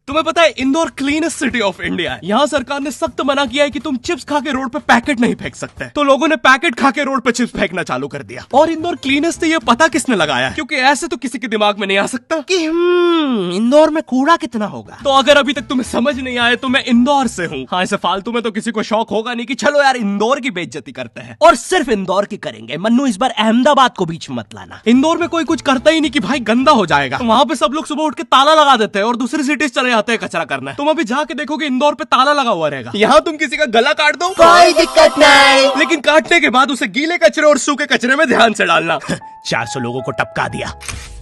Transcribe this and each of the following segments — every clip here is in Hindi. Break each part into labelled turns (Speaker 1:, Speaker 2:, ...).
Speaker 1: तुम्हें पता है Indore cleanest city of India है। यहाँ सरकार ने सख्त मना किया है कि तुम चिप्स खा के रोड पे पैकेट नहीं फेंक सकते। तो लोगों ने पैकेट खा के रोड पे चिप्स फेंकना चालू कर दिया। और इंदौर क्लीनेस्ट से ये पता किसने लगाया है? क्योंकि ऐसे तो किसी के दिमाग में नहीं आ सकता कि इंदौर में कूड़ा कितना होगा। तो अगर अभी तक तुम्हें समझ नहीं आया तो मैं इंदौर से हूँ। हाँ, ऐसे फालतू में तो किसी को शौक होगा नहीं कि चलो यार इंदौर की बेइज्जती करते हैं, और सिर्फ इंदौर की करेंगे। मन्नू, इस बार अहमदाबाद को बीच में मत लाना। इंदौर में कोई कुछ करता ही नहीं कि भाई गंदा हो जाएगा। वहाँ पे सब लोग सुबह उठ के ताला लगा देते हैं और दूसरी सिटीज चले जाते हैं कचरा करना। तुम अभी जाके देखोगे इंदौर पे ताला लगा हुआ रहेगा। यहाँ तुम किसी का गला काट दो
Speaker 2: कोई दिक्कत नहीं,
Speaker 1: लेकिन काटने के बाद उसे गीले कचरे और सूखे कचरे में ध्यान से डालना। 400 लोगों को टपका दिया,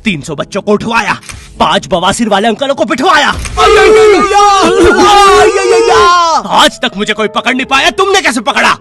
Speaker 1: 300 बच्चों को उठवाया, 5 बवासीर वाले अंकलों को पिटवाया। आज तक मुझे कोई पकड़ नहीं पाया, तुमने कैसे पकड़ा?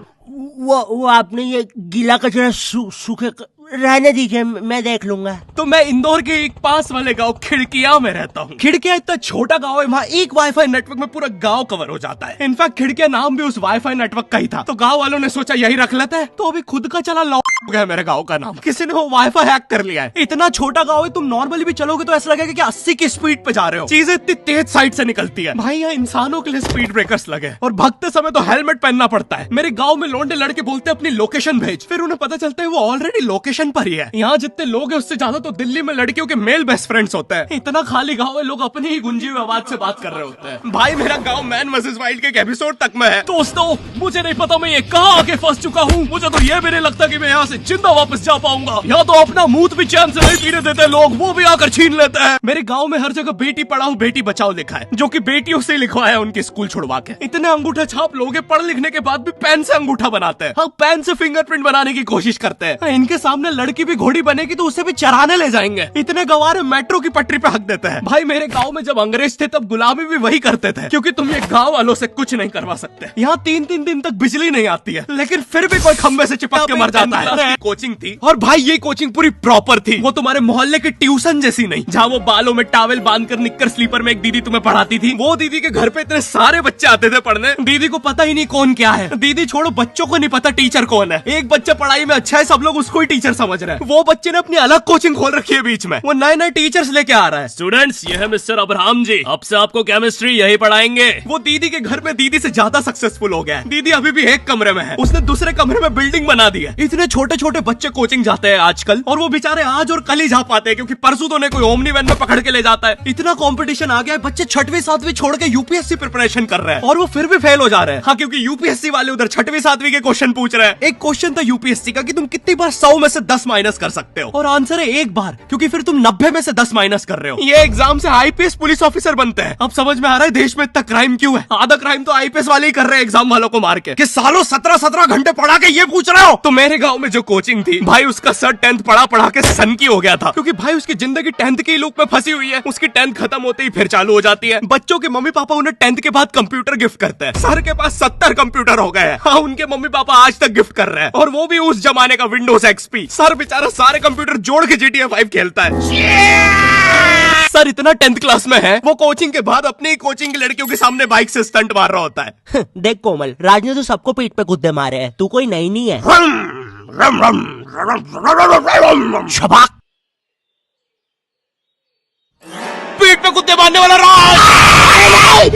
Speaker 2: वो आपने ये गीला कचरा सूखे रहने दीजिए, मैं देख लूंगा।
Speaker 1: तो मैं इंदौर के एक पास वाले गांव खिड़किया में रहता हूँ। खिड़किया इतना छोटा गांव है, वहाँ एक वाईफाई नेटवर्क में पूरा गांव कवर हो जाता है। इनफैक्ट खिड़किया नाम भी उस वाईफाई नेटवर्क का ही था, तो गांव वालों ने सोचा यही रख लेते हैं। तो अभी खुद का चला लॉ हो गया मेरे गांव का नाम। किसी ने वो वाईफाई हैक कर लिया है। इतना छोटा गाँव है, तुम नॉर्मली भी चलोगे तो ऐसा लगेगा कि 80 की स्पीड पे जा रहे हो। चीजें इतनी तेज साइड से निकलती है। भाई यहाँ इंसानों के लिए स्पीड ब्रेकर्स लगे, और भगते समय तो हेलमेट पहनना पड़ता है। मेरे गाँव में लौंडे लड़के बोलते अपनी लोकेशन भेज, फिर उन्हें पता चलता है वो ऑलरेडी लोकेशन पर ही है। यहाँ जितने लोग हैं उससे ज्यादा तो दिल्ली में लड़कियों के मेल बेस्ट फ्रेंड्स होते हैं। इतना खाली गांव है, लोग अपनी ही गुंजी हुई आवाज से बात कर रहे होते हैं। भाई मेरा गांव मैन वर्सेस वाइल्ड के एक एपिसोड तक में है। दोस्तों, मुझे नहीं पता मैं ये कहाँ आके फंस चुका हूँ। मुझे तो ये भी नहीं लगता कि मैं यहाँ से जिंदा वापस जा पाऊंगा। यहाँ तो अपना मूत भी चैन से नहीं पीने देते लोग, वो भी आकर छीन लेते हैं। मेरे गाँव में हर जगह बेटी पढ़ाओ बेटी बचाओ लिखा है, जो की बेटियों से लिखवाया उनके स्कूल छुड़वा के। इतने अंगूठा छाप लोग पढ़ लिखने के बाद भी पेन से अंगूठा बनाते हैं। हाँ, पेन से फिंगरप्रिंट बनाने की कोशिश करते हैं। इनके सामने लड़की भी घोड़ी बनेगी तो उसे भी चराने ले जाएंगे। इतने गवार मेट्रो की पटरी पे हक देते हैं। भाई मेरे गांव में जब अंग्रेज थे तब गुलामी भी वही करते थे, क्योंकि तुम ये गांव वालों से कुछ नहीं करवा सकते। यहाँ 3-3 दिन तक बिजली नहीं आती है, लेकिन फिर भी कोई खंबे से चिपक के मर जाता है। कोचिंग थी, और भाई ये कोचिंग पूरी प्रॉपर थी। वो तुम्हारे मोहल्ले की ट्यूशन जैसी नहीं, जहाँ वो बालों में टावल बांधकर निक्कर स्लीपर में एक दीदी तुम्हें पढ़ाती थी। वो दीदी के घर पे इतने सारे बच्चे आते थे पढ़ने, दीदी को पता ही नहीं कौन क्या है। दीदी छोड़ो, बच्चों को नहीं पता टीचर कौन है। एक बच्चा पढ़ाई में अच्छा है, सब लोग उसको ही टीचर समझ रहे हैं। वो बच्चे ने अपनी अलग कोचिंग खोल रखी है बीच में, वो नए नए टीचर्स लेके आ रहा है। स्टूडेंट्स, ये है मिस्टर अब्राहम जी, अब से आपको केमिस्ट्री यही पढ़ाएंगे। वो दीदी के घर में दीदी से ज्यादा सक्सेसफुल हो गया है। दीदी अभी भी एक कमरे में है, उसने दूसरे कमरे में बिल्डिंग बना दी है। इतने छोटे छोटे बच्चे कोचिंग जाते हैं आजकल, और वो बेचारे आज और कल ही जा पाते हैं, क्योंकि परसों तो उन्हें कोई ओमनी वैन में पकड़ के ले जाता है। इतना कंपटीशन आ गया है, बच्चे 6वीं 7वीं छोड़ के यूपीएससी प्रिपरेशन कर रहे हैं, और वो फिर भी फेल हो जा रहे हैं। हाँ, क्योंकि यूपीएससी वाले उधर 6वीं 7वीं के क्वेश्चन पूछ रहे हैं। एक क्वेश्चन था यूपीएससी का कि तुम कितनी बार 100 में से 10 माइनस कर सकते हो, और आंसर है एक बार, क्योंकि फिर तुम 90 में से 10 माइनस कर रहे हो। ये एग्जाम से आईपीएस पुलिस ऑफिसर बनते हैं। अब समझ में आ रहा है देश में इतना क्राइम क्यों है। आधा क्राइम तो आईपीएस वाले ही कर रहे हैं एग्जाम वालों को मार के, कि सालों 17-17 घंटे पढ़ा के ये पूछ रहे हो। तो मेरे गांव में जो कोचिंग थी, भाई उसका सर 10th पढ़ा के सन की हो गया था, क्योंकि भाई उसकी जिंदगी 10th की लूप में फंसी हुई है। उसकी 10th खत्म होते ही फिर चालू हो जाती है। बच्चों के मम्मी पापा उन्हें 10th के बाद कंप्यूटर गिफ्ट करते हैं। सर के पास 70 कंप्यूटर हो गए हैं। हाँ, उनके मम्मी पापा आज तक गिफ्ट कर रहे हैं, और वो भी उस जमाने का विंडोज XP। सर बेचारा सारे कंप्यूटर जोड़ के GTA 5 खेलता है। सर इतना 10th क्लास में है, वो कोचिंग के बाद अपनी ही कोचिंग की लड़कियों के सामने बाइक से स्टंट मार रहा होता है।
Speaker 2: देख कोमल, राज ने तो सबको पीठ पे गुद्दे मारे हैं, तू कोई नई नहीं है।
Speaker 1: शबाक, पीठ पे कुत्ते मारने वाला राज।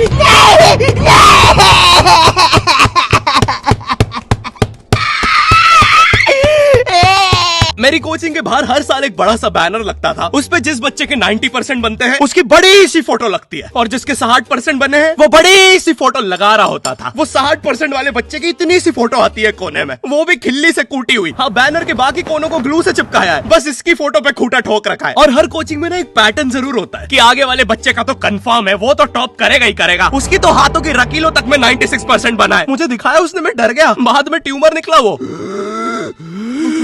Speaker 1: मेरी कोचिंग के बाहर हर साल एक बड़ा सा बैनर लगता था, उस पे जिस बच्चे के 90% बनते हैं उसकी बड़ी सी फोटो लगती है, और जिसके 60% बने हैं वो बड़ी सी फोटो लगा रहा होता था। वो 60% वाले बच्चे की इतनी सी फोटो आती है कोने में, वो भी खिल्ली से कूटी हुई। हाँ, बैनर के बाकी कोनों को ग्लू से चिपकाया है, बस इसकी फोटो पे खूंटा ठोक रखा है। और हर कोचिंग में ना एक पैटर्न जरूर होता है कि आगे वाले बच्चे का तो कंफर्म है, वो तो टॉप करेगा ही करेगा। उसकी तो हाथों की रकीलों तक में 96% बना है। मुझे दिखाया उसने, मैं डर गया, बाद में ट्यूमर निकला वो।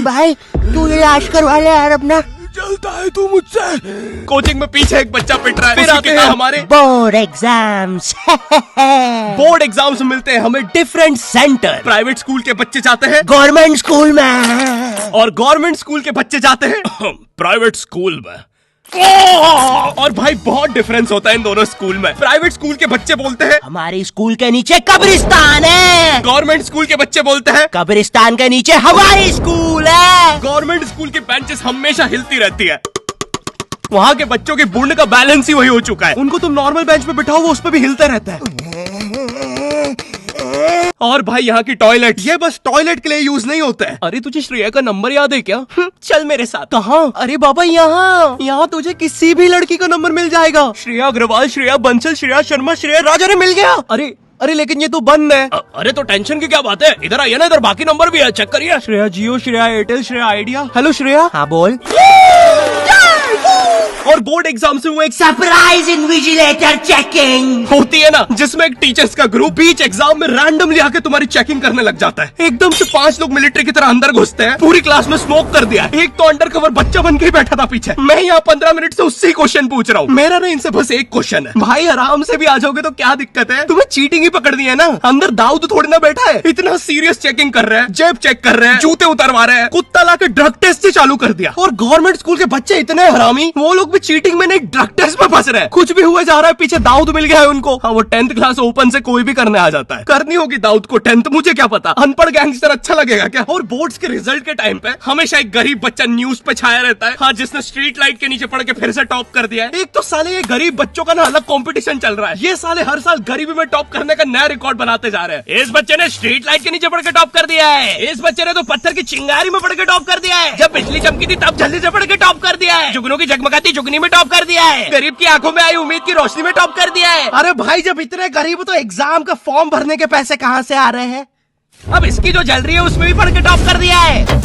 Speaker 2: भाई तू इलाज करवा ले यार अपना।
Speaker 1: चलता है तू मुझसे। कोचिंग में पीछे एक बच्चा पिट रहा है। फिर आते हैं हमारे
Speaker 2: बोर्ड एग्जाम्स।
Speaker 1: बोर्ड एग्जाम्स मिलते हैं हमें डिफरेंट सेंटर। प्राइवेट स्कूल के बच्चे जाते हैं
Speaker 2: गवर्नमेंट स्कूल में,
Speaker 1: और गवर्नमेंट स्कूल के बच्चे जाते हैं प्राइवेट स्कूल में। और भाई बहुत डिफरेंस होता है इन दोनों स्कूल में। प्राइवेट स्कूल के बच्चे बोलते हैं
Speaker 2: हमारे स्कूल के नीचे कब्रिस्तान है।
Speaker 1: गवर्नमेंट स्कूल के बच्चे बोलते हैं
Speaker 2: कब्रिस्तान के नीचे हमारी स्कूल है।
Speaker 1: गवर्नमेंट स्कूल की बेंचेस हमेशा हिलती रहती है। वहाँ के बच्चों के बुंड का बैलेंस ही वही हो चुका है। उनको तुम नॉर्मल बेंच पे बिठाओ, वो उस पे भी हिलता रहता है। और भाई यहाँ की टॉयलेट, ये बस टॉयलेट के लिए यूज नहीं होता है। अरे तुझे श्रेया का नंबर याद है क्या? चल मेरे साथ। कहाँ? अरे बाबा यहाँ तुझे किसी भी लड़की का नंबर मिल जाएगा। श्रेया अग्रवाल, श्रेया बंसल, श्रेया शर्मा, श्रेया राजा ने मिल गया। अरे लेकिन ये तो बंद है। अरे तो टेंशन की क्या बात है, इधर आइए ना, इधर बाकी नंबर भी है, चेक करिए। श्रेया जियो, श्रेया एयरटेल, श्रेया आइडिया। हेलो श्रेया।
Speaker 2: हाँ बोल।
Speaker 1: और बोर्ड एग्जाम से वो एक
Speaker 2: सरप्राइज इन्विजिलेटर चेकिंग
Speaker 1: होती है ना, जिसमें एक टीचर्स का ग्रुप बीच एग्जाम में रैंडमली आके तुम्हारी चेकिंग करने लग जाता है। एकदम से 5 लोग मिलिट्री की तरह अंदर घुसते हैं, पूरी क्लास में स्मोक कर दिया। एक तो अंडर कवर बच्चा बन के ही बैठा था पीछे। मैं यहाँ 15 मिनट से उससे क्वेश्चन पूछ रहा हूँ। मेरा ना इनसे बस एक क्वेश्चन है, भाई आराम से भी आ जाओगे तो क्या दिक्कत है, तुम्हें चीटिंग ही पकड़नी है ना। अंदर दाऊद थोड़ी ना बैठा है, इतना सीरियस चेकिंग कर रहे हैं, जेब चेक कर रहे हैं, जूते उतरवा रहे हैं, कुत्ता लाके ड्रग टेस्ट से चालू कर दिया। और गवर्नमेंट स्कूल के बच्चे इतने हरामी, वो लोग भी चीटिंग में नहीं ड्रग टेस्ट में फंस रहे हैं। कुछ भी हुआ जा रहा है, पीछे दाऊद मिल गया है उनको। हाँ, वो 10th क्लास ओपन से कोई भी करने आ जाता है। करनी होगी दाऊद को 10th, मुझे क्या पता, अनपढ़ गैंगस्टर अच्छा लगेगा क्या। और बोर्ड्स के रिजल्ट के टाइम पे हमेशा एक गरीब बच्चा न्यूज पे छाया रहता है, हाँ, जिसने स्ट्रीट लाइट के नीचे पड़ के फिर से टॉप कर दिया है। एक तो साले ये गरीब बच्चों का ना अलग कंपटीशन चल रहा है, ये साले हर साल गरीबी में टॉप करने का नया रिकॉर्ड बनाते जा रहे हैं। इस बच्चे ने स्ट्रीट लाइट के नीचे पड़ के टॉप कर दिया है, इस बच्चे ने तो पत्थर की चिंगारी में पड़ के टॉप कर दिया है, जब बिजली चमकी थी तब जल्दी से पड़ के टॉप कर दिया है, जुगनू की जगमगाती जुगनी में टॉप कर दिया है, गरीब की आंखों में आई उम्मीद की रोशनी में टॉप कर दिया है।
Speaker 2: अरे भाई जब इतने गरीब हो तो एग्जाम का फॉर्म भरने के पैसे कहाँ से आ रहे हैं?
Speaker 1: अब इसकी जो जल रही है उसमें भी पढ़ के टॉप कर दिया है।